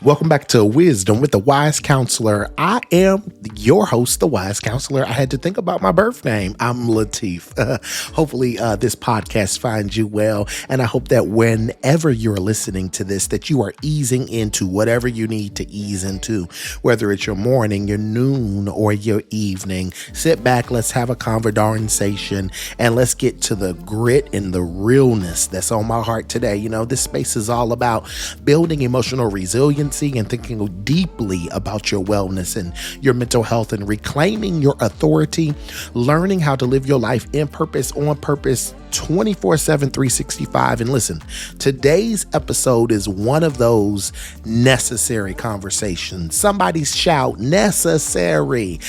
Welcome back to Wisdom with the Wise Counselor. I am your host, the Wise Counselor. I had to think about my birth name. I'm Latif. Hopefully this podcast finds you well, and I hope that whenever you're listening to this, that you are easing into whatever you need to ease into, whether it's your morning, your noon, or your evening. Sit back, let's have a conversation, and let's get to the grit and the realness that's on my heart today. You know, this space is all about building emotional resiliency and thinking deeply about your wellness and your mental health and reclaiming your authority, learning how to live your life in purpose, on purpose, 24/7, 365. And listen, today's episode is one of those necessary conversations. Somebody shout necessary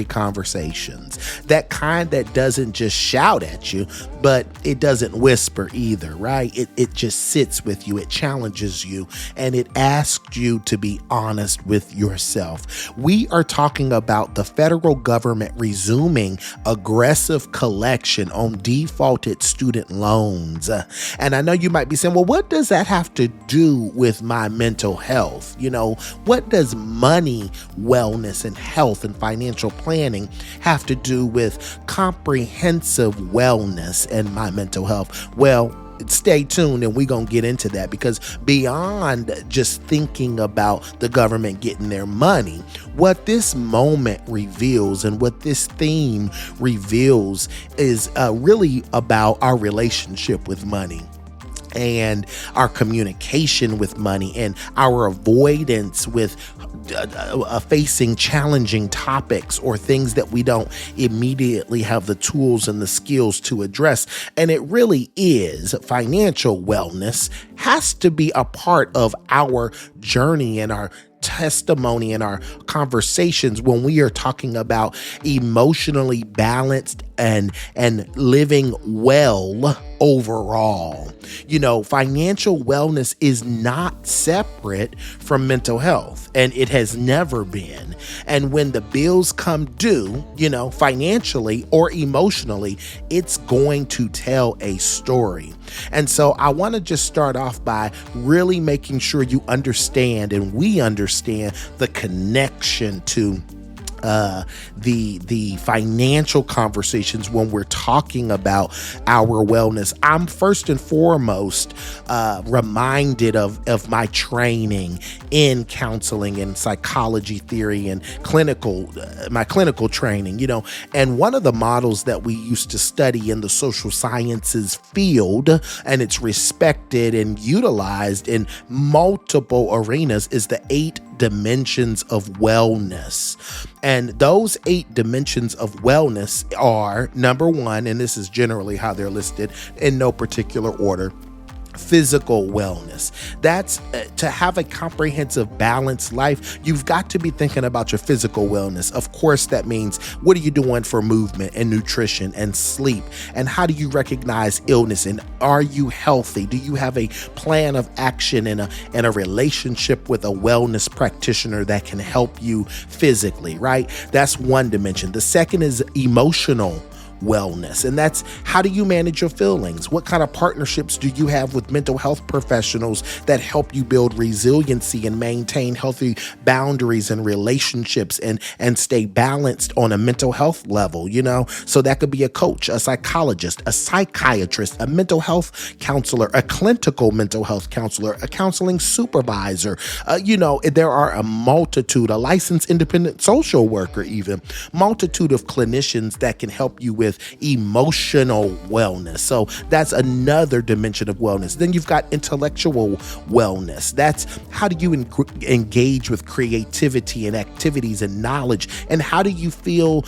conversations. That kind that doesn't just shout at you, but it doesn't whisper either, right? It just sits with you. It challenges you and it asks you to be honest with yourself. We are talking about the federal government resuming aggressive collection on defaulted student loans. And I know you might be saying, well, what does that have to do with my mental health? You know, what does money, wellness, and health and financial planning have to do with comprehensive wellness and my mental health? Well, stay tuned and we're going to get into that, because beyond just thinking about the government getting their money, what this moment reveals and what this theme reveals is really about our relationship with money and our communication with money and our avoidance with facing challenging topics or things that we don't immediately have the tools and the skills to address. And it really is financial wellness has to be a part of our journey and our testimony and our conversations when we are talking about emotionally balanced and living well overall. You know, financial wellness is not separate from mental health, and it has never been. And when the bills come due, you know, financially or emotionally, it's going to tell a story. And so I want to just start off by really making sure you understand and we understand the connection to the financial conversations when we're talking about our wellness. I'm first and foremost reminded of my training in counseling and psychology theory and my clinical training, you know, and one of the models that we used to study in the social sciences field, and it's respected and utilized in multiple arenas, is the 8 dimensions of wellness. And those 8 dimensions of wellness are, number 1, and this is generally how they're listed in no particular order, physical wellness. That's to have a comprehensive, balanced life. You've got to be thinking about your physical wellness. Of course, that means what are you doing for movement and nutrition and sleep? And how do you recognize illness? And are you healthy? Do you have a plan of action and a relationship with a wellness practitioner that can help you physically, right? That's one dimension. The second is emotional wellness. And that's, how do you manage your feelings? What kind of partnerships do you have with mental health professionals that help you build resiliency and maintain healthy boundaries and relationships and stay balanced on a mental health level, you know? So that could be a coach, a psychologist, a psychiatrist, a mental health counselor, a clinical mental health counselor, a counseling supervisor. You know, there are a multitude, a licensed independent social worker, even multitude of clinicians that can help you with emotional wellness. So that's another dimension of wellness. Then you've got intellectual wellness. That's how do you engage with creativity and activities and knowledge? And how do you feel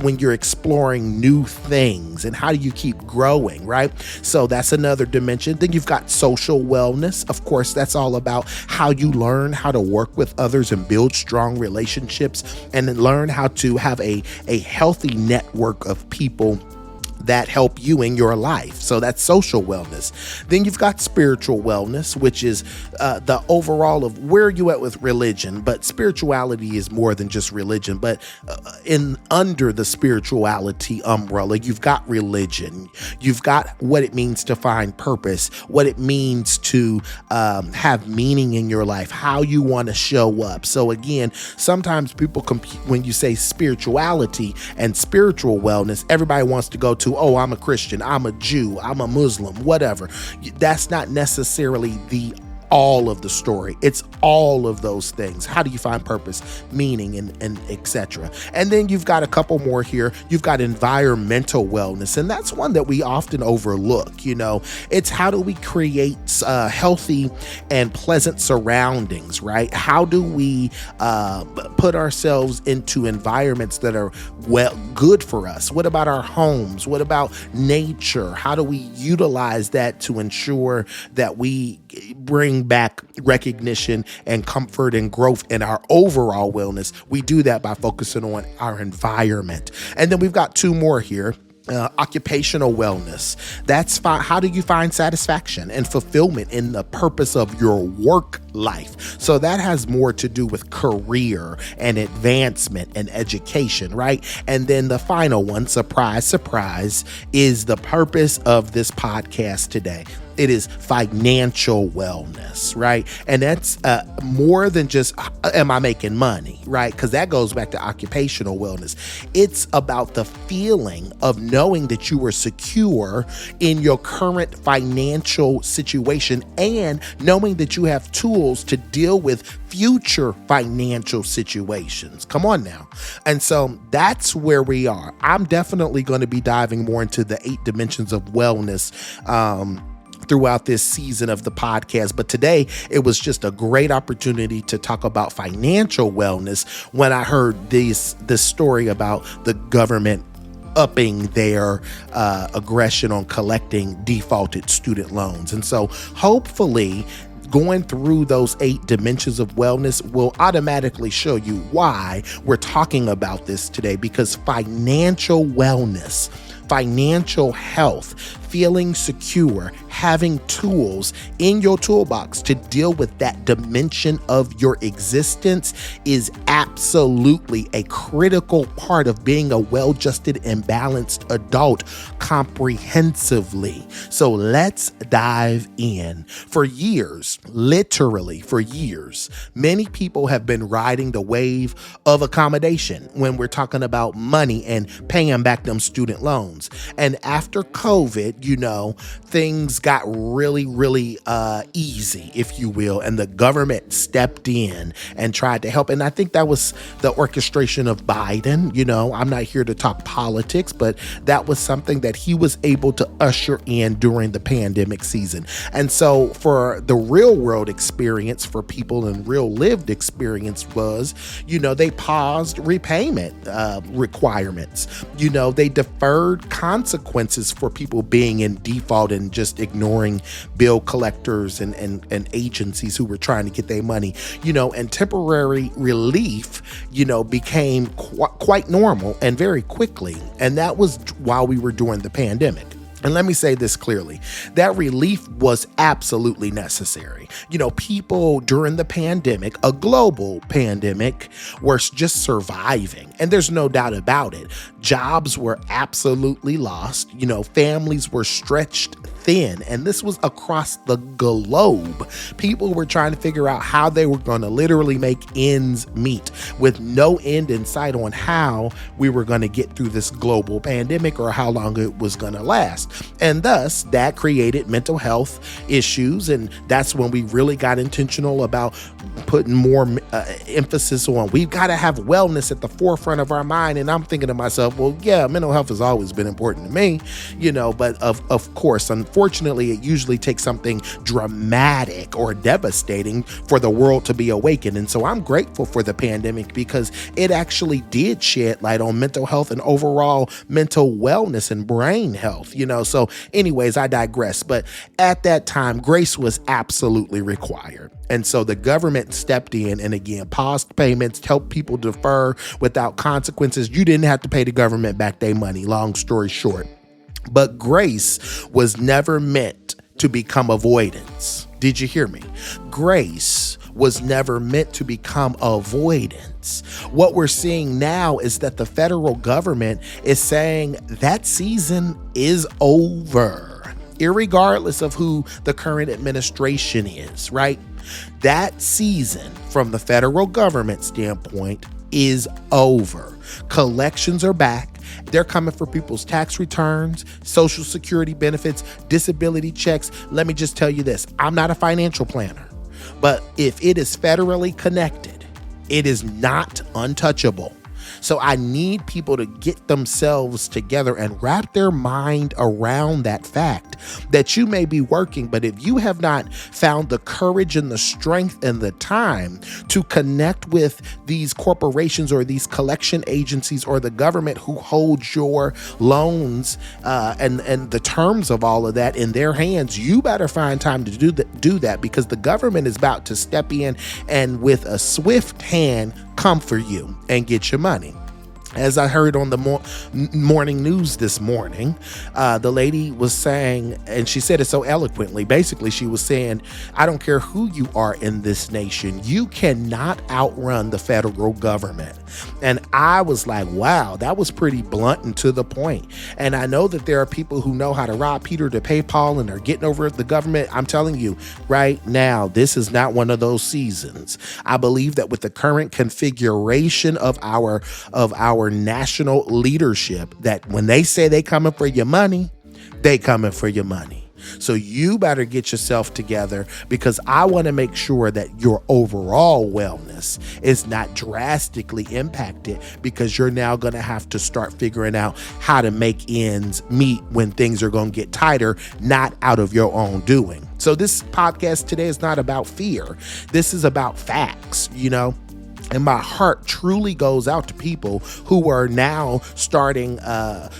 when you're exploring new things? And how do you keep growing, right? So that's another dimension. Then you've got social wellness. Of course, that's all about how you learn how to work with others and build strong relationships and then learn how to have a healthy network of people that help you in your life. So that's social wellness. Then you've got spiritual wellness, which is the overall of where you at with religion. But spirituality is more than just religion. But in under the spirituality umbrella, you've got religion. You've got what it means to find purpose, what it means to have meaning in your life, how you want to show up. So again, sometimes people compete when you say spirituality and spiritual wellness. Everybody wants to go to, oh, I'm a Christian, I'm a Jew, I'm a Muslim, whatever. That's not necessarily the all of the story. It's all of those things. How do you find purpose, meaning, and etc. And then you've got a couple more here. You've got environmental wellness, and that's one that we often overlook. It's how do we create healthy and pleasant surroundings, right? How do we put ourselves into environments that are good for us? What about our homes? What about nature? How do we utilize that to ensure that we bring back recognition and comfort and growth in our overall wellness? We do that by focusing on our environment. And then we've got two more here. Occupational wellness. That's fine. How do you find satisfaction and fulfillment in the purpose of your work life? So that has more to do with career and advancement and education, right? And then the final one, surprise, surprise, is the purpose of this podcast today. It is financial wellness, right? And that's more than just, am I making money, right? Because that goes back to occupational wellness. It's about the feeling of knowing that you are secure in your current financial situation and knowing that you have tools to deal with future financial situations. Come on now. And so that's where we are. I'm definitely going to be diving more into the 8 dimensions of wellness throughout this season of the podcast. But today, it was just a great opportunity to talk about financial wellness when I heard this story about the government upping their aggression on collecting defaulted student loans. And so hopefully going through those 8 dimensions of wellness will automatically show you why we're talking about this today, because financial wellness, financial health, feeling secure, having tools in your toolbox to deal with that dimension of your existence is absolutely a critical part of being a well-adjusted and balanced adult comprehensively. So let's dive in. For years, literally for years, many people have been riding the wave of accommodation when we're talking about money and paying back them student loans. And after COVID, things got really, really easy, if you will, and the government stepped in and tried to help. And I think that was the orchestration of Biden. I'm not here to talk politics, but that was something that he was able to usher in during the pandemic season. And so for the real world experience for people and real lived experience was, they paused repayment requirements. They deferred consequences for people being in default and just ignoring bill collectors and agencies who were trying to get their money, and temporary relief, became quite normal and very quickly. And that was while we were doing the pandemic. And let me say this clearly, that relief was absolutely necessary. People during the pandemic, a global pandemic, were just surviving. And there's no doubt about it. Jobs were absolutely lost. Families were stretched thin. And this was across the globe. People were trying to figure out how they were going to literally make ends meet with no end in sight on how we were going to get through this global pandemic or how long it was going to last. And thus, that created mental health issues. And that's when we really got intentional about putting more emphasis on, we've got to have wellness at the forefront of our mind. And I'm thinking to myself, well, yeah, mental health has always been important to me, but of course, unfortunately, it usually takes something dramatic or devastating for the world to be awakened. And so I'm grateful for the pandemic because it actually did shed light on mental health and overall mental wellness and brain health, So anyways, I digress. But at that time, grace was absolutely required. And so the government stepped in and again, paused payments, helped people defer without consequences. You didn't have to pay the government back their money, long story short. But grace was never meant to become avoidance. Did you hear me? Grace was never meant to become avoidance. What we're seeing now is that the federal government is saying that season is over, irregardless of who the current administration is, right? That season, from the federal government standpoint, is over. Collections are back. They're coming for people's tax returns, Social Security benefits, disability checks. Let me just tell you this. I'm not a financial planner, but if it is federally connected, it is not untouchable. So I need people to get themselves together and wrap their mind around that fact that you may be working, but if you have not found the courage and the strength and the time to connect with these corporations or these collection agencies or the government who holds your loans and the terms of all of that in their hands, you better find time to do that because the government is about to step in and with a swift hand come for you and get your money. As I heard on the morning news this morning, the lady was saying, and she said it so eloquently, basically she was saying, I don't care who you are in this nation, you cannot outrun the federal government. And I was like, wow, that was pretty blunt and to the point. And I know that there are people who know how to rob Peter to pay Paul and are getting over the government. I'm telling you right now, this is not one of those seasons. I believe that with the current configuration of our national leadership, that when they say they coming for your money, they coming for your money. So you better get yourself together because I want to make sure that your overall wellness is not drastically impacted because you're now going to have to start figuring out how to make ends meet when things are going to get tighter, not out of your own doing. So this podcast today is not about fear. This is about facts, And my heart truly goes out to people who are now staring at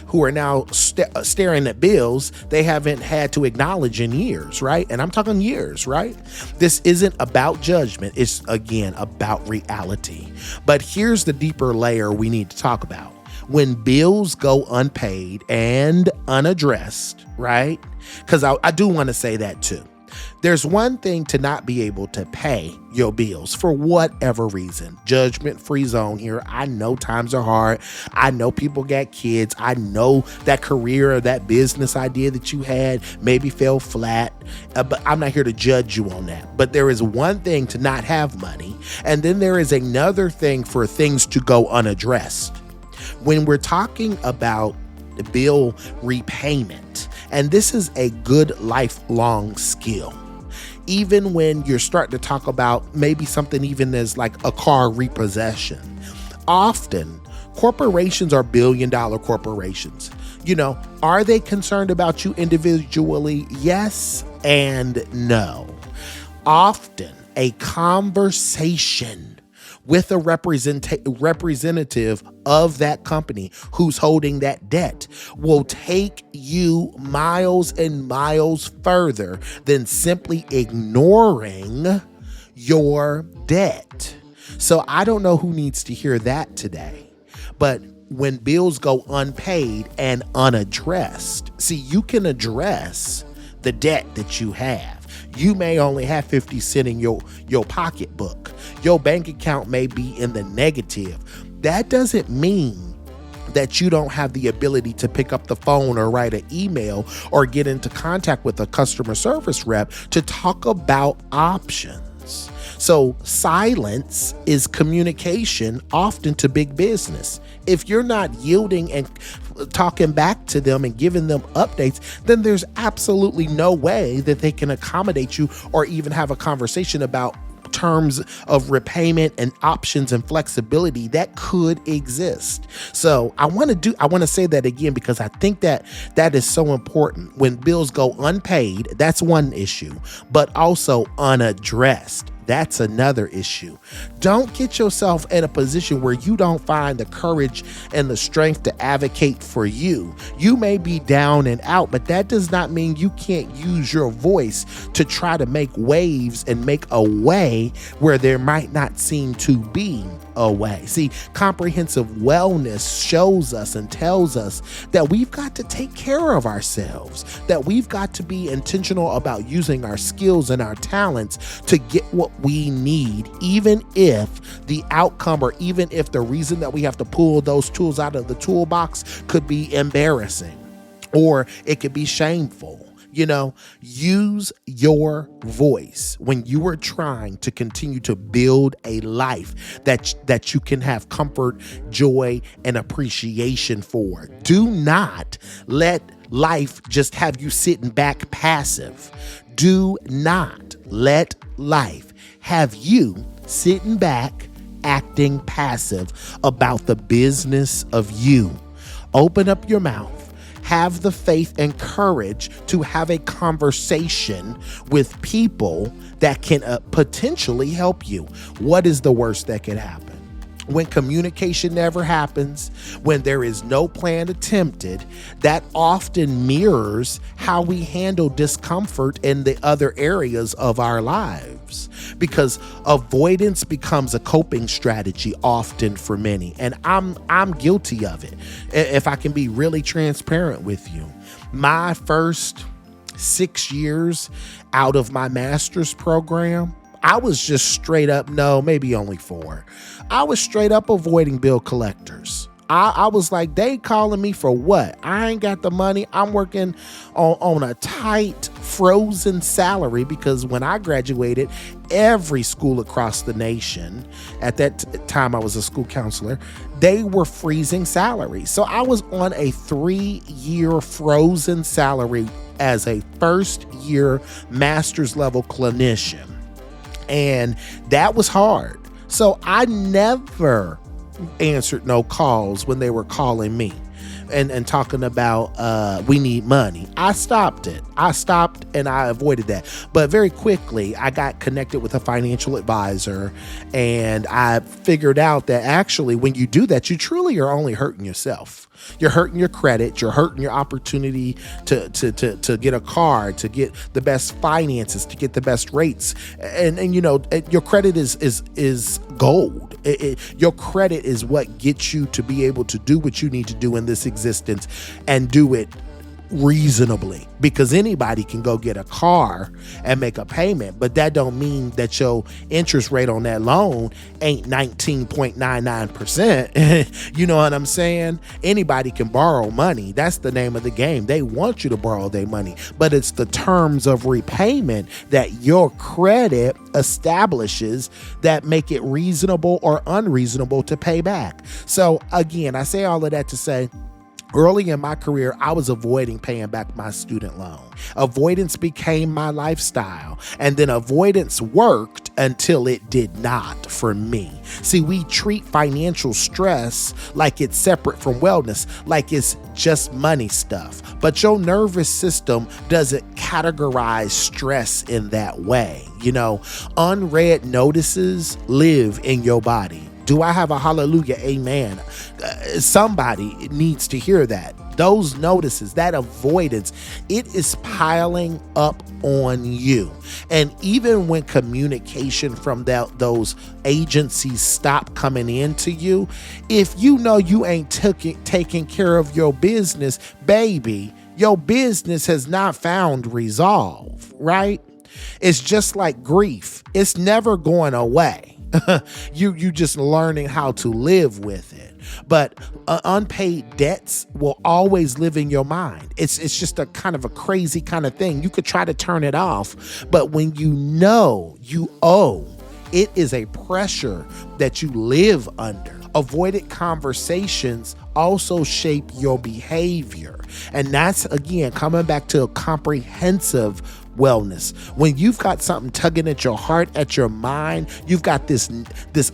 bills they haven't had to acknowledge in years, right? And I'm talking years, right? This isn't about judgment. It's, again, about reality. But here's the deeper layer we need to talk about. When bills go unpaid and unaddressed, right? Because I do want to say that too. There's one thing to not be able to pay your bills for whatever reason. Judgment-free zone here. I know times are hard. I know people got kids. I know that career or that business idea that you had maybe fell flat. But I'm not here to judge you on that. But there is one thing to not have money. And then there is another thing for things to go unaddressed. When we're talking about the bill repayment, and this is a good lifelong skill. Even when you're starting to talk about maybe something even as like a car repossession, often corporations are billion-dollar corporations. Are they concerned about you individually? Yes and no. Often a conversation with a representative of that company who's holding that debt will take you miles and miles further than simply ignoring your debt. So I don't know who needs to hear that today, but when bills go unpaid and unaddressed, see, you can address the debt that you have. You may only have 50 cents in your pocketbook. Your bank account may be in the negative. That doesn't mean that you don't have the ability to pick up the phone or write an email or get into contact with a customer service rep to talk about options. So silence is communication often to big business. If you're not yielding and talking back to them and giving them updates, then there's absolutely no way that they can accommodate you or even have a conversation about terms of repayment and options and flexibility that could exist. So I want to say that again because I think that is so important. When bills go unpaid, that's one issue, but also unaddressed, that's another issue. Don't get yourself in a position where you don't find the courage and the strength to advocate for you. You may be down and out, but that does not mean you can't use your voice to try to make waves and make a way where there might not seem to be away. See, comprehensive wellness shows us and tells us that we've got to take care of ourselves, that we've got to be intentional about using our skills and our talents to get what we need, even if the outcome or even if the reason that we have to pull those tools out of the toolbox could be embarrassing or it could be shameful. Use your voice when you are trying to continue to build a life that you can have comfort, joy, and appreciation for. Do not let life just have you sitting back passive. Do not let life have you sitting back acting passive about the business of you. Open up your mouth. Have the faith and courage to have a conversation with people that can potentially help you. What is the worst that could happen? When communication never happens, when there is no plan attempted, that often mirrors how we handle discomfort in the other areas of our lives. Because avoidance becomes a coping strategy often for many. And I'm guilty of it. If I can be really transparent with you, my first 6 years out of my master's program, I was just straight up, no, maybe only 4. I was straight up avoiding bill collectors. I was like, they calling me for what? I ain't got the money. I'm working on a tight, frozen salary because when I graduated, every school across the nation, at that time I was a school counselor, they were freezing salaries. So I was on a 3-year frozen salary as a first-year master's level clinician. And that was hard. So I never answered no calls when they were calling me and talking about we need money. I stopped it. I stopped and I avoided that. But very quickly, I got connected with a financial advisor and I figured out that actually when you do that, you truly are only hurting yourself. You're hurting your credit. You're hurting your opportunity to get a car, to get the best finances, to get the best rates. And your credit is gold. Your credit is what gets you to be able to do what you need to do in this existence and do it reasonably, because anybody can go get a car and make a payment, but that don't mean that your interest rate on that loan ain't 19.99%. You know what I'm saying? Anybody can borrow money. That's the name of the game. They want you to borrow their money, but it's the terms of repayment that your credit establishes that make it reasonable or unreasonable to pay back. So again, I say all of that to say, early in my career, I was avoiding paying back my student loan. Avoidance became my lifestyle, and then avoidance worked until it did not for me. See, we treat financial stress like it's separate from wellness, like it's just money stuff. But your nervous system doesn't categorize stress in that way. Unread notices live in your body. Do I have a hallelujah? Amen. Somebody needs to hear that. Those notices, that avoidance, it is piling up on you. And even when communication from those agencies stop coming into you, if you know you ain't taking care of your business, baby, your business has not found resolve, right? It's just like grief. It's never going away. You just learning how to live with it. But unpaid debts will always live in your mind. It's just a kind of a crazy kind of thing. You could try to turn it off, but when you know you owe, it is a pressure that you live under. Avoided conversations also shape your behavior. And that's, again, coming back to a comprehensive wellness. When you've got something tugging at your heart, at your mind, you've got this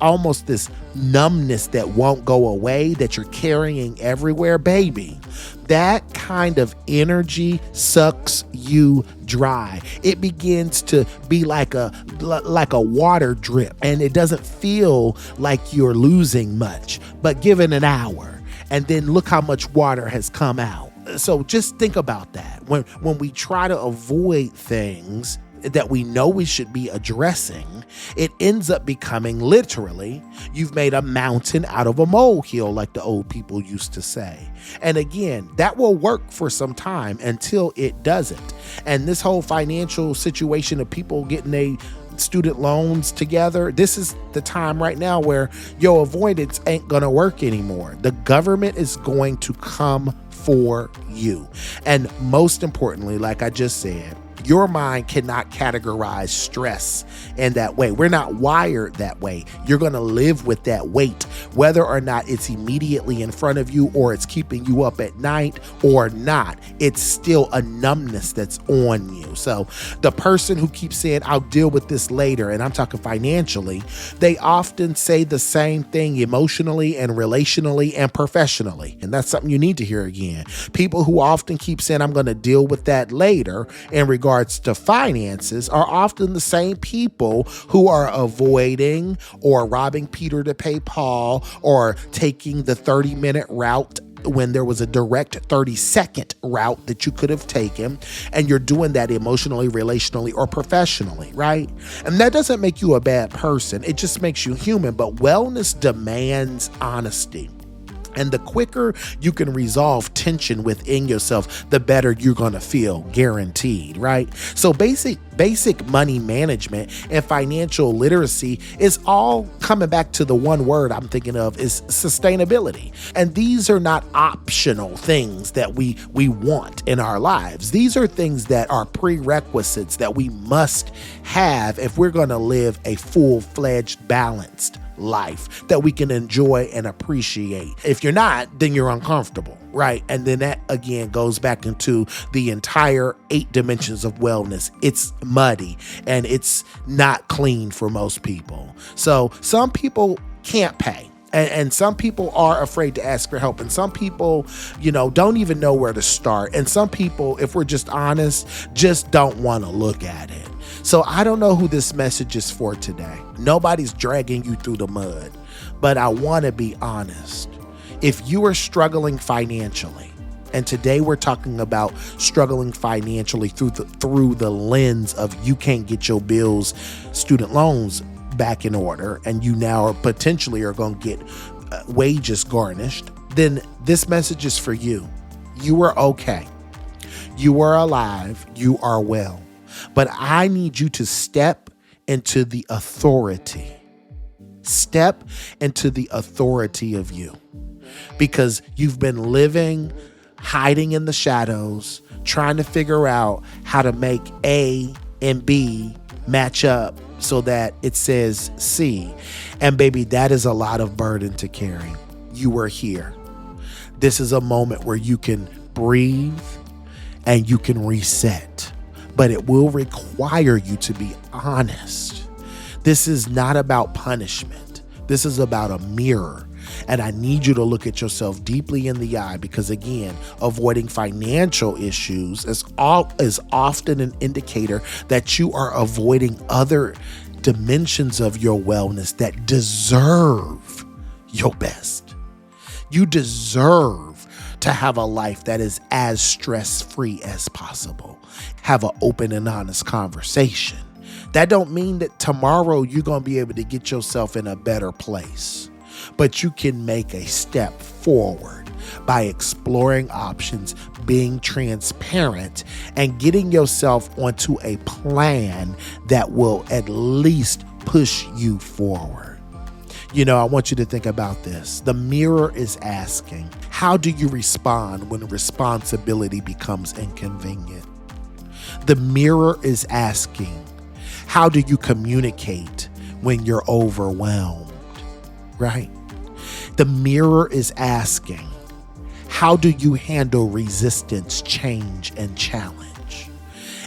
almost this numbness that won't go away, that you're carrying everywhere, baby. That kind of energy sucks you dry. It begins to be like a water drip, and it doesn't feel like you're losing much. But give it an hour, and then look how much water has come out. So just think about that. When we try to avoid things, that we know we should be addressing, it ends up becoming literally, you've made a mountain out of a molehill, like the old people used to say. And again, that will work for some time until it doesn't. And this whole financial situation of people getting their student loans together, this is the time right now where your avoidance ain't gonna work anymore. The government is going to come for you. And most importantly, like I just said, your mind cannot categorize stress in that way. We're not wired that way. You're going to live with that weight, whether or not it's immediately in front of you or it's keeping you up at night or not. It's still a numbness that's on you. So the person who keeps saying, I'll deal with this later, and I'm talking financially, they often say the same thing emotionally and relationally and professionally. And that's something you need to hear again. People who often keep saying, I'm going to deal with that later in regards to finances are often the same people who are avoiding or robbing Peter to pay Paul or taking the 30-minute route when there was a direct 30-second route that you could have taken, and you're doing that emotionally, relationally, or professionally, right? And that doesn't make you a bad person. It just makes you human. But wellness demands honesty. And the quicker you can resolve tension within yourself, the better you're going to feel, guaranteed, right? So basic money management and financial literacy is all coming back to the one word I'm thinking of is sustainability. And these are not optional things that we want in our lives. These are things that are prerequisites that we must have if we're going to live a full-fledged, balanced life that we can enjoy and appreciate. If you're not, then you're uncomfortable, right? And then that again goes back into the entire 8 dimensions of wellness. It's muddy and it's not clean for most people. So some people can't pay. And some people are afraid to ask for help. And some people, don't even know where to start. And some people, if we're just honest, just don't want to look at it. So I don't know who this message is for today. Nobody's dragging you through the mud, but I want to be honest. If you are struggling financially, and today we're talking about struggling financially through the lens of you can't get your bills, student loans back in order, and you now are potentially going to get wages garnished, then this message is for you. You are okay. You are alive. You are well. But I need you to step into the authority. Step into the authority of you. Because you've been living, hiding in the shadows, trying to figure out how to make A and B match up so that it says C. And baby, that is a lot of burden to carry. You are here. This is a moment where you can breathe and you can reset. But it will require you to be honest. This is not about punishment. This is about a mirror. And I need you to look at yourself deeply in the eye because, again, avoiding financial issues is often an indicator that you are avoiding other dimensions of your wellness that deserve your best. You deserve to have a life that is as stress-free as possible. Have an open and honest conversation. That don't mean that tomorrow you're going to be able to get yourself in a better place. But you can make a step forward by exploring options, being transparent, and getting yourself onto a plan that will at least push you forward. I want you to think about this. The mirror is asking, how do you respond when responsibility becomes inconvenient? The mirror is asking, how do you communicate when you're overwhelmed? Right? The mirror is asking, how do you handle resistance, change, and challenge?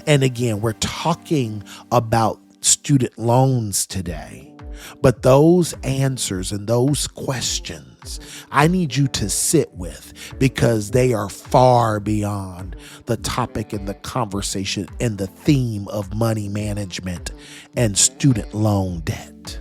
And again, we're talking about student loans today, but those answers and those questions, I need you to sit with because they are far beyond the topic and the conversation and the theme of money management and student loan debt.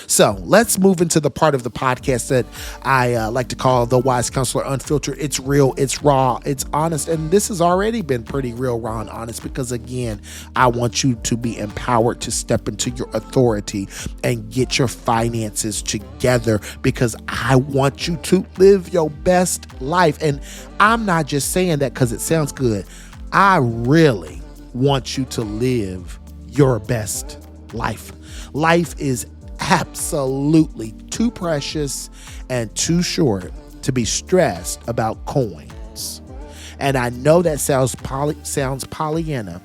So let's move into the part of the podcast that I like to call The Wise Counselor Unfiltered. It's real, it's raw, it's honest. And this has already been pretty real, raw, and honest because, again, I want you to be empowered to step into your authority and get your finances together because I want you to live your best life. And I'm not just saying that because it sounds good. I really want you to live your best life. Life is absolutely too precious and too short to be stressed about coins. And I know that sounds Pollyanna,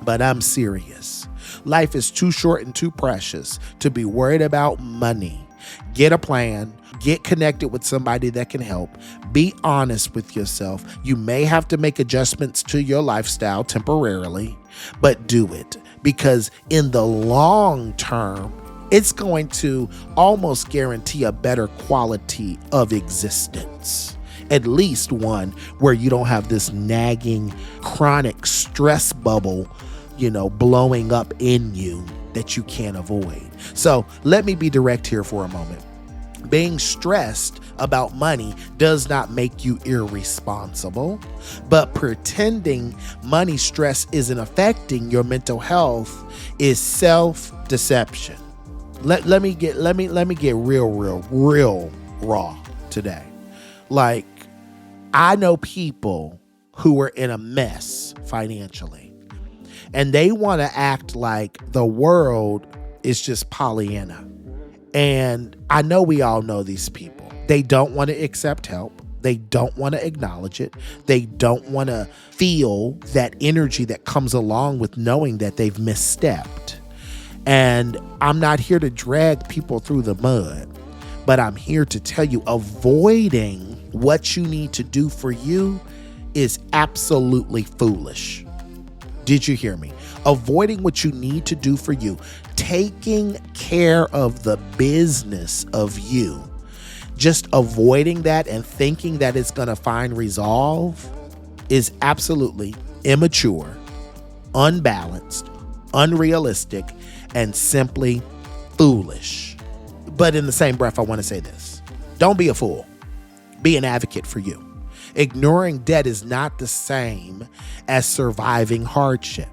but I'm serious. Life is too short and too precious to be worried about money. Get a plan. Get connected with somebody that can help. Be honest with yourself. You may have to make adjustments to your lifestyle temporarily, but do it because in the long term, it's going to almost guarantee a better quality of existence. At least one where you don't have this nagging, chronic stress bubble, blowing up in you that you can't avoid. So let me be direct here for a moment. Being stressed about money does not make you irresponsible, but pretending money stress isn't affecting your mental health is self-deception. Let me get real raw today. Like, I know people who are in a mess financially, and they want to act like the world is just Pollyanna. And I know we all know these people. They don't want to accept help. They don't want to acknowledge it. They don't want to feel that energy that comes along with knowing that they've misstepped. And I'm not here to drag people through the mud, but I'm here to tell you avoiding what you need to do for you is absolutely foolish. Did you hear me? Avoiding what you need to do for you, taking care of the business of you, just avoiding that and thinking that it's going to find resolve is absolutely immature, unbalanced, unrealistic, and simply foolish. But in the same breath, I want to say this. Don't be a fool. Be an advocate for you. Ignoring debt is not the same as surviving hardship.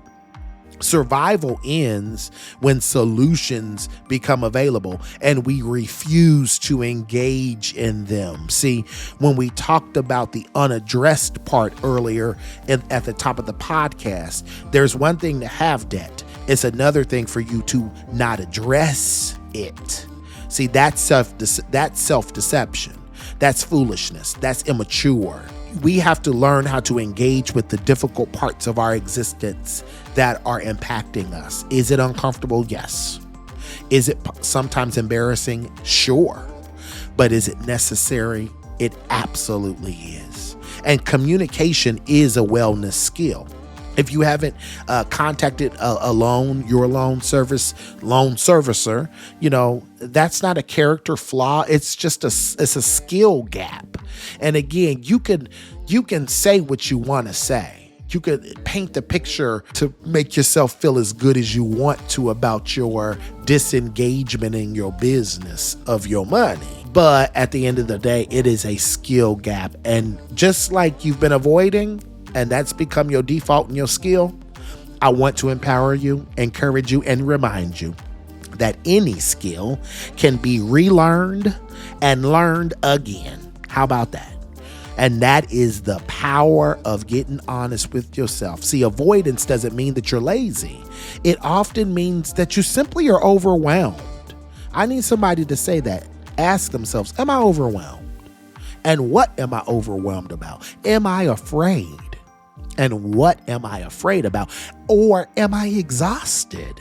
Survival ends when solutions become available and we refuse to engage in them. See, when we talked about the unaddressed part earlier at the top of the podcast, there's one thing to have debt. It's another thing for you to not address it. See, that's self-deception. That's foolishness. That's immature. We have to learn how to engage with the difficult parts of our existence that are impacting us. Is it uncomfortable? Yes. Is it sometimes embarrassing? Sure. But is it necessary? It absolutely is. And communication is a wellness skill. If you haven't contacted your loan servicer, that's not a character flaw. It's just a skill gap. And again, you can say what you want to say. You could paint the picture to make yourself feel as good as you want to about your disengagement in your business of your money. But at the end of the day, it is a skill gap. And just like you've been avoiding, and that's become your default and your skill, I want to empower you, encourage you, and remind you that any skill can be relearned and learned again. How about that? And that is the power of getting honest with yourself. See, avoidance doesn't mean that you're lazy. It often means that you simply are overwhelmed. I need somebody to say that. Ask themselves, am I overwhelmed? And what am I overwhelmed about? Am I afraid? And what am I afraid about? Or am I exhausted?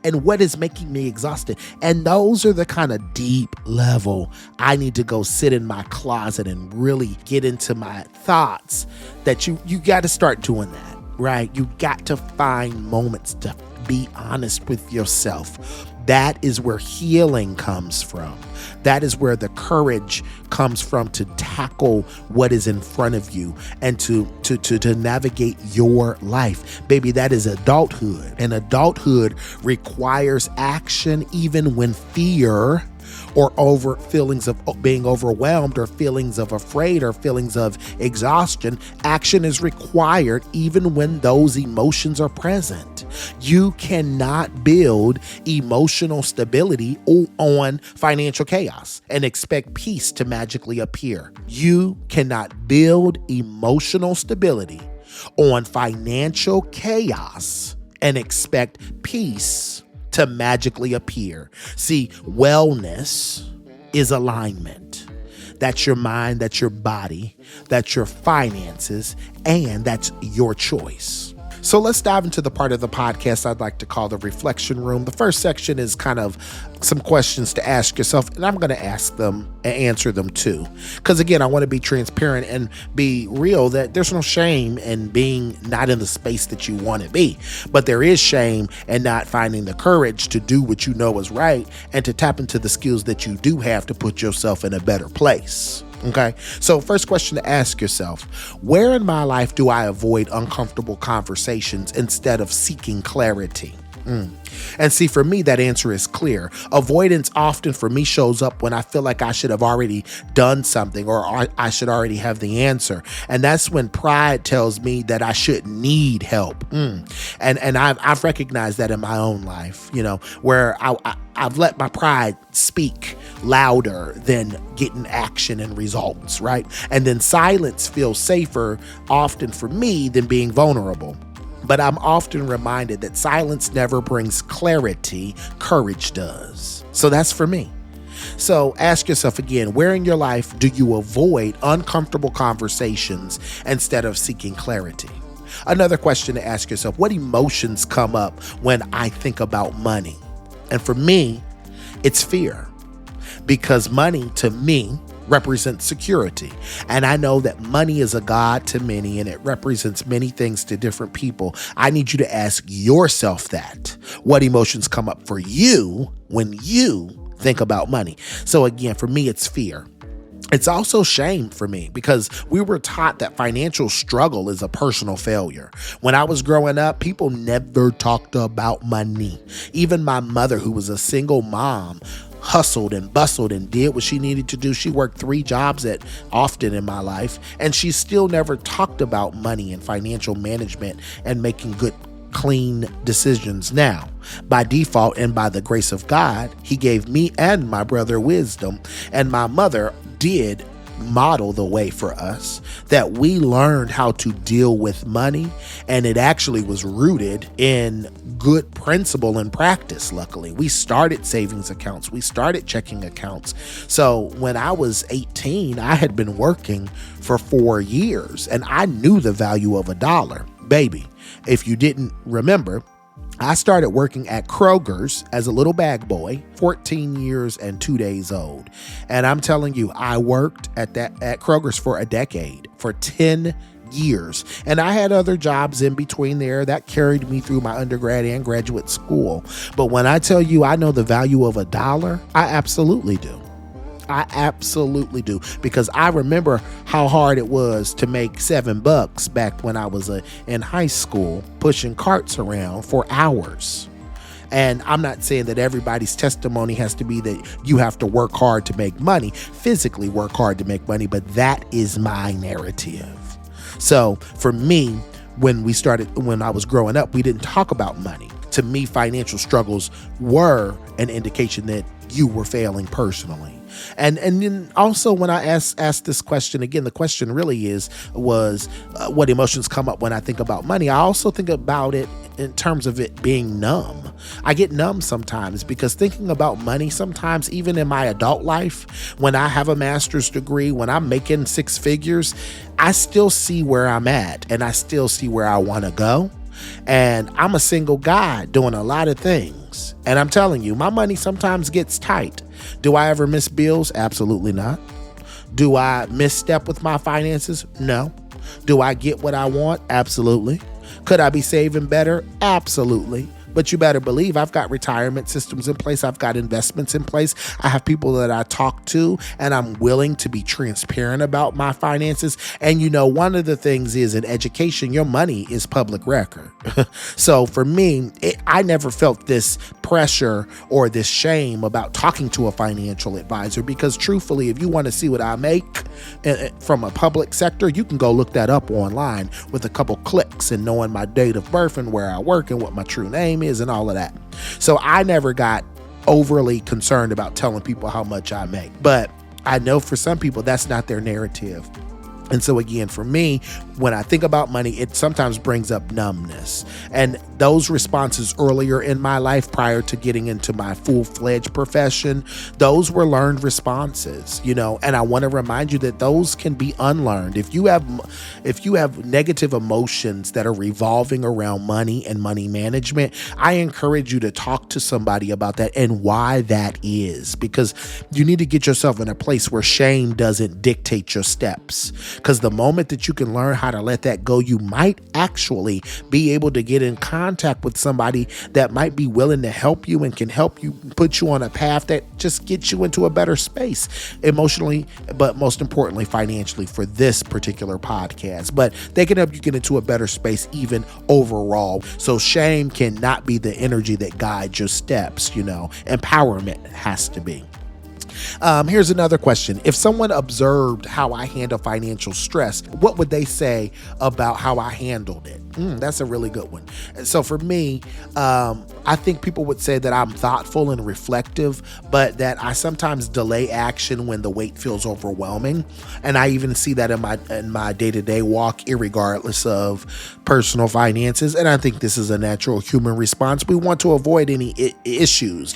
And what is making me exhausted? And those are the kind of deep level I need to go sit in my closet and really get into my thoughts that you got to start doing that, right? You got to find moments to be honest with yourself. That is where healing comes from. That is where the courage comes from to tackle what is in front of you and to navigate your life. Baby, that is adulthood. And adulthood requires action even when fear or over feelings of being overwhelmed or feelings of afraid or feelings of exhaustion. Action is required even when those emotions are present. You cannot build emotional stability on financial chaos and expect peace to magically appear. You cannot build emotional stability on financial chaos and expect peace to magically appear. See, wellness is alignment. That's your mind, that's your body, that's your finances, and that's your choice. So let's dive into the part of the podcast I'd like to call the reflection room. The first section is kind of some questions to ask yourself, and I'm going to ask them and answer them too. Because again, I want to be transparent and be real that there's no shame in being not in the space that you want to be. But there is shame in not finding the courage to do what you know is right and to tap into the skills that you do have to put yourself in a better place. Okay, so first question to ask yourself, where in my life do I avoid uncomfortable conversations instead of seeking clarity? And see, for me, that answer is clear. Avoidance often for me shows up when I feel like I should have already done something or I should already have the answer. And that's when pride tells me that I shouldn't need help. And I've recognized that in my own life, where I've let my pride speak louder than getting action and results, right? And then silence feels safer often for me than being vulnerable. But I'm often reminded that silence never brings clarity, courage does. So that's for me. So ask yourself again, where in your life do you avoid uncomfortable conversations instead of seeking clarity? Another question to ask yourself, what emotions come up when I think about money? And for me, it's fear. Because money to me represents security. And I know that money is a god to many and it represents many things to different people. I need you to ask yourself that. What emotions come up for you when you think about money? So again, for me, it's fear. It's also shame for me because we were taught that financial struggle is a personal failure. When I was growing up, people never talked about money. Even my mother, who was a single mom, hustled and bustled and did what she needed to do. She worked 3 jobs often in my life, and she still never talked about money and financial management and making good, clean decisions. Now, by default and by the grace of God, He gave me and my brother wisdom, and my mother did model the way for us, that we learned how to deal with money, and it actually was rooted in good principle and practice. Luckily, we started savings accounts, we started checking accounts. So when I was 18, I had been working for 4 years and I knew the value of $1. Baby, if you didn't remember, I started working at Kroger's as a little bag boy, 14 years and 2 days old. And I'm telling you, I worked at Kroger's for a decade, for 10 years. And I had other jobs in between there that carried me through my undergrad and graduate school. But when I tell you I know the value of $1, I absolutely do. I absolutely do, because I remember how hard it was to make $7 back when I was in high school, pushing carts around for hours. And I'm not saying that everybody's testimony has to be that you have to work hard to make money, physically work hard to make money, but that is my narrative. So for me, when I was growing up, we didn't talk about money. To me, financial struggles were an indication that you were failing personally. And then also when I asked this question, again, the question really was what emotions come up when I think about money. I also think about it in terms of it being numb. I get numb sometimes because thinking about money, sometimes even in my adult life, when I have a master's degree, when I'm making 6 figures, I still see where I'm at and I still see where I want to go. And I'm a single guy doing a lot of things. And I'm telling you, my money sometimes gets tight. Do I ever miss bills? Absolutely not. Do I misstep with my finances? No. Do I get what I want? Absolutely. Could I be saving better? Absolutely. But you better believe I've got retirement systems in place. I've got investments in place. I have people that I talk to, and I'm willing to be transparent about my finances. And one of the things is in education, your money is public record. So for me, I never felt this pressure or this shame about talking to a financial advisor, because truthfully, if you want to see what I make from a public sector, you can go look that up online with a couple clicks and knowing my date of birth and where I work and what my true name is and all of that. So I never got overly concerned about telling people how much I make. But I know for some people, that's not their narrative. And so again, for me, when I think about money, it sometimes brings up numbness. And those responses earlier in my life, prior to getting into my full-fledged profession, those were learned responses, and I want to remind you that those can be unlearned. If you have negative emotions that are revolving around money and money management, I encourage you to talk to somebody about that and why that is, because you need to get yourself in a place where shame doesn't dictate your steps. Because the moment that you can learn how to let that go, you might actually be able to get in contact with somebody that might be willing to help you and can help you put you on a path that just gets you into a better space emotionally, but most importantly, financially for this particular podcast. But they can help you get into a better space even overall. So shame cannot be the energy that guides your steps, Empowerment has to be. Here's another question. If someone observed how I handle financial stress, what would they say about how I handled it? That's a really good one. So for me, I think people would say that I'm thoughtful and reflective, but that I sometimes delay action when the weight feels overwhelming. And I even see that in my day-to-day walk, irregardless of personal finances. And I think this is a natural human response. We want to avoid any issues.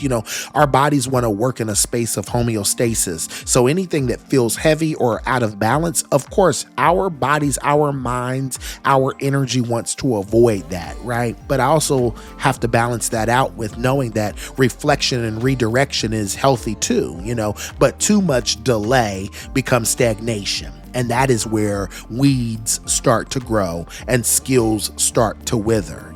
Our bodies want to work in a space of homeostasis. So anything that feels heavy or out of balance, of course, our bodies, our minds, our energy wants to avoid that, right? But I also have to balance that out with knowing that reflection and redirection is healthy too, but too much delay becomes stagnation. And that is where weeds start to grow and skills start to wither.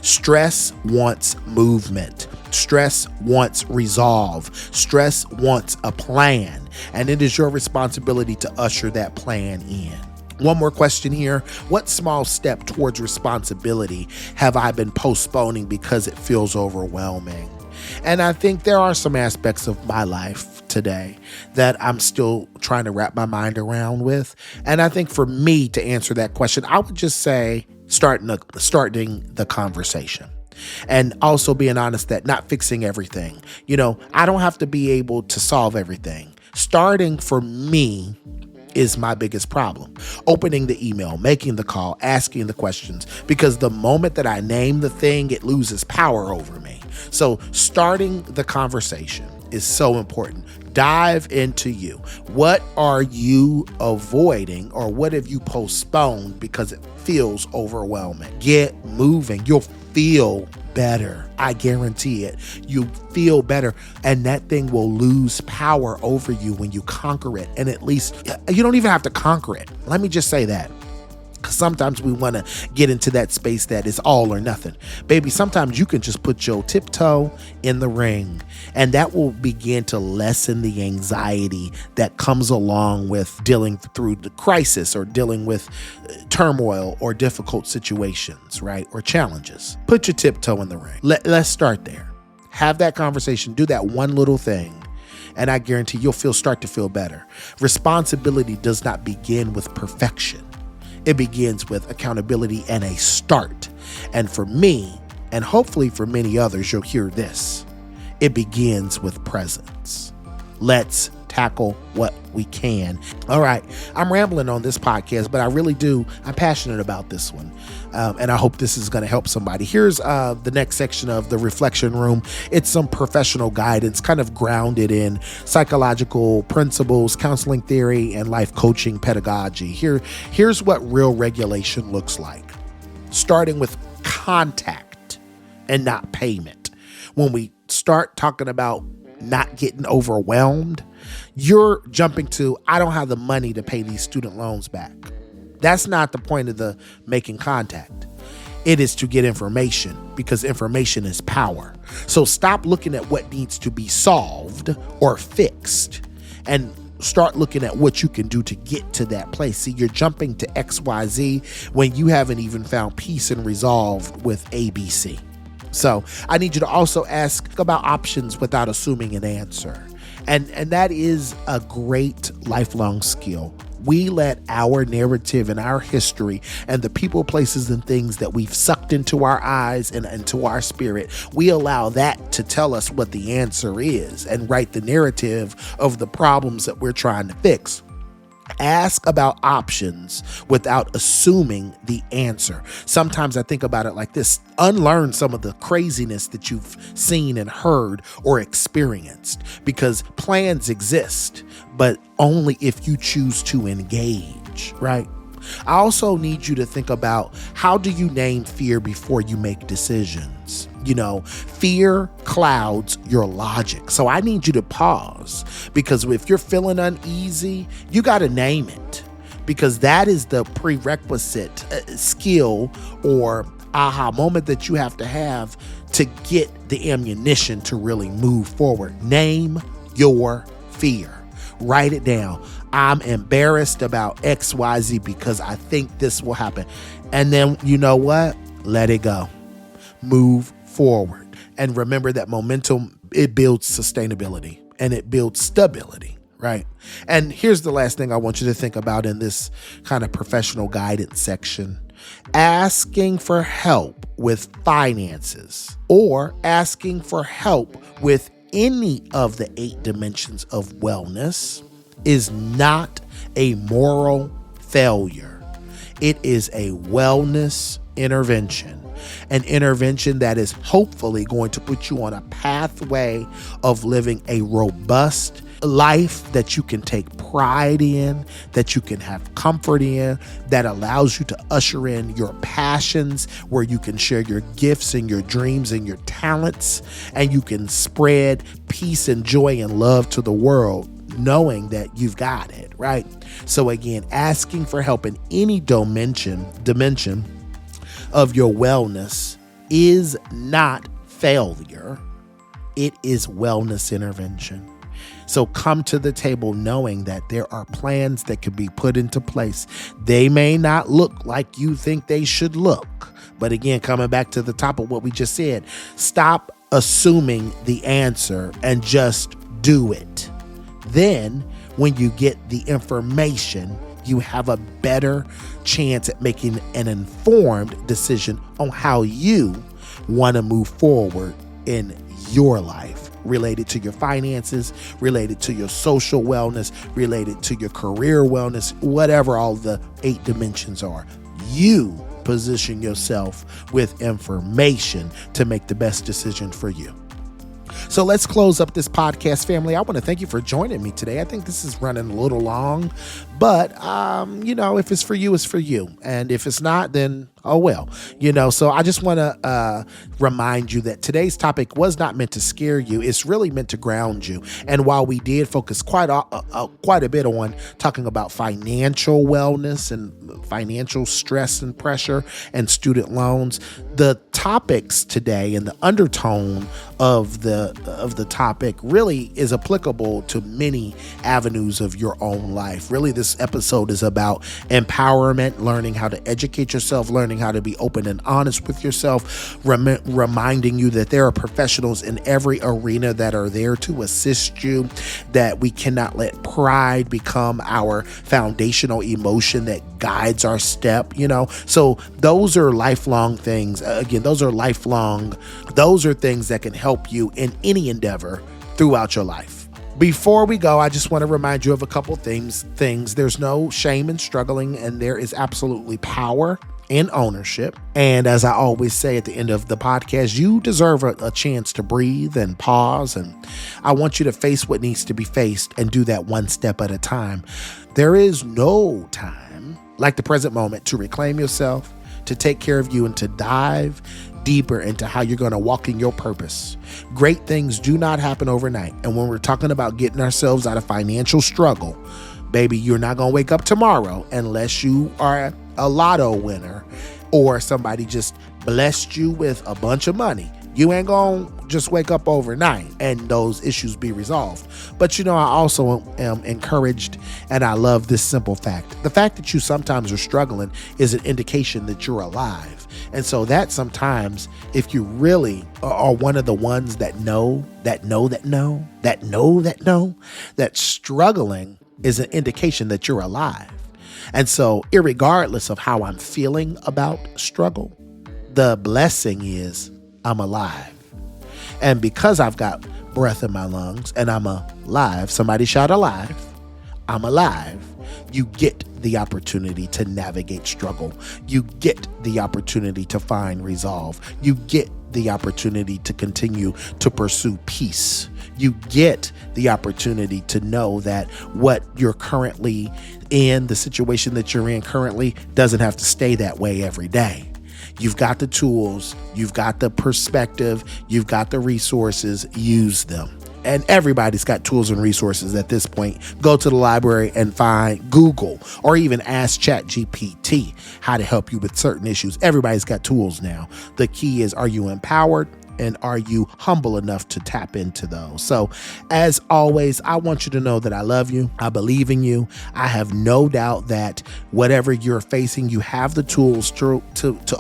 Stress wants movement. Stress wants resolve. Stress wants a plan. And it is your responsibility to usher that plan in. One more question here. What small step towards responsibility have I been postponing because it feels overwhelming? And I think there are some aspects of my life today that I'm still trying to wrap my mind around with. And I think for me to answer that question, I would just say starting the conversation. And also being honest that not fixing everything. I don't have to be able to solve everything. Starting for me is my biggest problem. Opening the email, making the call, asking the questions, because the moment that I name the thing, it loses power over me. So starting the conversation is so important. Dive into you. What are you avoiding, or what have you postponed because it feels overwhelming? Get moving. You'll feel better. I guarantee it. You feel better, and that thing will lose power over you when you conquer it. And at least you don't even have to conquer it. Let me just say that. Because sometimes we want to get into that space that is all or nothing. Baby, sometimes you can just put your tiptoe in the ring, and that will begin to lessen the anxiety that comes along with dealing through the crisis or dealing with turmoil or difficult situations, right? Or challenges. Put your tiptoe in the ring. Let's start there. Have that conversation. Do that one little thing. And I guarantee you'll start to feel better. Responsibility does not begin with perfection. It begins with accountability and a start. And for me, and hopefully for many others, you'll hear this. It begins with presence. Let's tackle what we can. All right, I'm rambling on this podcast, but I'm passionate about this one. And I hope this is going to help somebody. Here's the next section of the reflection room. It's some professional guidance, kind of grounded in psychological principles, counseling theory, and life coaching pedagogy. Here's what real regulation looks like. Starting with contact and not payment. When we start talking about not getting overwhelmed, you're jumping to, I don't have the money to pay these student loans back. That's not the point of the making contact. It is to get information, because information is power. So stop looking at what needs to be solved or fixed and start looking at what you can do to get to that place. See, you're jumping to XYZ when you haven't even found peace and resolve with ABC. So I need you to also ask about options without assuming an answer. And that is a great lifelong skill. We let our narrative and our history and the people, places, and things that we've sucked into our eyes and into our spirit, we allow that to tell us what the answer is and write the narrative of the problems that we're trying to fix. Ask about options without assuming the answer. Sometimes I think about it like this: unlearn some of the craziness that you've seen and heard or experienced, because plans exist, but only if you choose to engage, right? I also need you to think about, how do you name fear before you make decisions? Fear clouds your logic. So I need you to pause, because if you're feeling uneasy, you got to name it, because that is the prerequisite skill or aha moment that you have to get the ammunition to really move forward. Name your fear. Write it down. I'm embarrassed about XYZ because I think this will happen. And then, you know what? Let it go. Move forward. And remember that momentum, it builds sustainability and it builds stability, right? And here's the last thing I want you to think about in this kind of professional guidance section: asking for help with finances or asking for help with any of the 8 dimensions of wellness is not a moral failure. It is a wellness intervention, an intervention that is hopefully going to put you on a pathway of living a robust life that you can take pride in, that you can have comfort in, that allows you to usher in your passions, where you can share your gifts and your dreams and your talents, and you can spread peace and joy and love to the world, knowing that you've got it, right? So again, asking for help in any dimension of your wellness is not failure. It is wellness intervention. So come to the table knowing that there are plans that can be put into place. They may not look like you think they should look. But again, coming back to the top of what we just said, stop assuming the answer and just do it. Then when you get the information, you have a better chance at making an informed decision on how you want to move forward in your life, related to your finances, related to your social wellness, related to your career wellness, whatever all the 8 dimensions are. You position yourself with information to make the best decision for you. So let's close up this podcast, family. I want to thank you for joining me today. I think this is running a little long, but, if it's for you, it's for you. And if it's not, then oh well, so I just want to remind you that today's topic was not meant to scare you. It's really meant to ground you. And while we did focus quite a bit on talking about financial wellness and financial stress and pressure and student loans, the topics today and the undertone of the topic really is applicable to many avenues of your own life. Really, this episode is about empowerment, learning how to educate yourself, learning how to be open and honest with yourself, reminding you that there are professionals in every arena that are there to assist you, that we cannot let pride become our foundational emotion that guides our step, So those are lifelong things. Again, those are things that can help you in any endeavor throughout your life. Before we go, I just want to remind you of a couple things. There's no shame in struggling, and there is absolutely power in ownership. And as I always say at the end of the podcast, you deserve a chance to breathe and pause. And I want you to face what needs to be faced and do that one step at a time. There is no time like the present moment to reclaim yourself, to take care of you, and to dive deeper into how you're going to walk in your purpose. Great things do not happen overnight. And when we're talking about getting ourselves out of financial struggle, baby, you're not going to wake up tomorrow unless you are a lotto winner or somebody just blessed you with a bunch of money. You ain't gonna just wake up overnight and those issues be resolved. But I also am encouraged, and I love this simple fact. The fact that you sometimes are struggling is an indication that you're alive. And so that sometimes, if you really are one of the ones that that struggling is an indication that you're alive. And so irregardless of how I'm feeling about struggle, the blessing is I'm alive. And because I've got breath in my lungs and I'm alive, somebody shout alive, I'm alive. You get the opportunity to navigate struggle. You get the opportunity to find resolve. You get the opportunity to continue to pursue peace. You get the opportunity to know that what you're currently in, the situation that you're in currently, doesn't have to stay that way every day. You've got the tools, you've got the perspective, you've got the resources, use them. And everybody's got tools and resources at this point. Go to the library and find Google, or even ask ChatGPT how to help you with certain issues. Everybody's got tools now. The key is, are you empowered? And are you humble enough to tap into those? So as always, I want you to know that I love you. I believe in you. I have no doubt that whatever you're facing, you have the tools to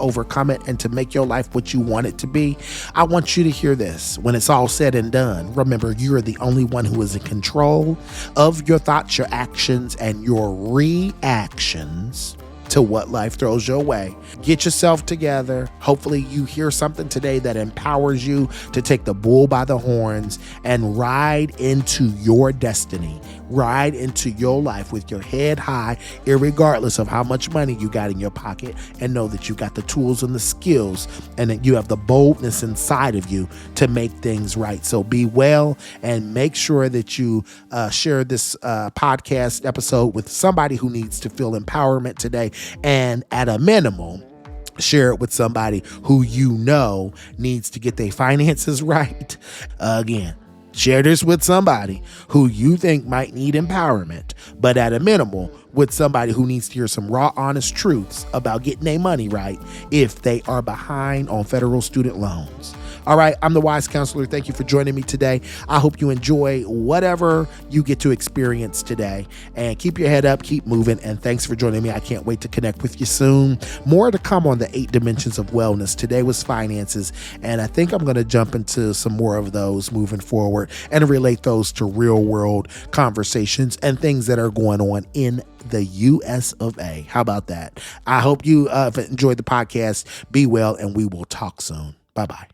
overcome it and to make your life what you want it to be. I want you to hear this. When it's all said and done, remember, you're the only one who is in control of your thoughts, your actions, and your reactions to what life throws your way. Get yourself together. Hopefully you hear something today that empowers you to take the bull by the horns and ride into your destiny. Ride into your life with your head high, irregardless of how much money you got in your pocket, and know that you got the tools and the skills and that you have the boldness inside of you to make things right. So be well, and make sure that you share this podcast episode with somebody who needs to feel empowerment today. And at a minimum, share it with somebody who needs to get their finances right. Again, share this with somebody who you think might need empowerment, but at a minimal, with somebody who needs to hear some raw, honest truths about getting their money right if they are behind on federal student loans. All right, I'm the Wise Counselor. Thank you for joining me today. I hope you enjoy whatever you get to experience today, and keep your head up, keep moving, and thanks for joining me. I can't wait to connect with you soon. More to come on the 8 dimensions of wellness. Today was finances, and I think I'm going to jump into some more of those moving forward and relate those to real world conversations and things that are going on in the US of A. How about that? I hope you enjoyed the podcast. Be well, and we will talk soon. Bye-bye.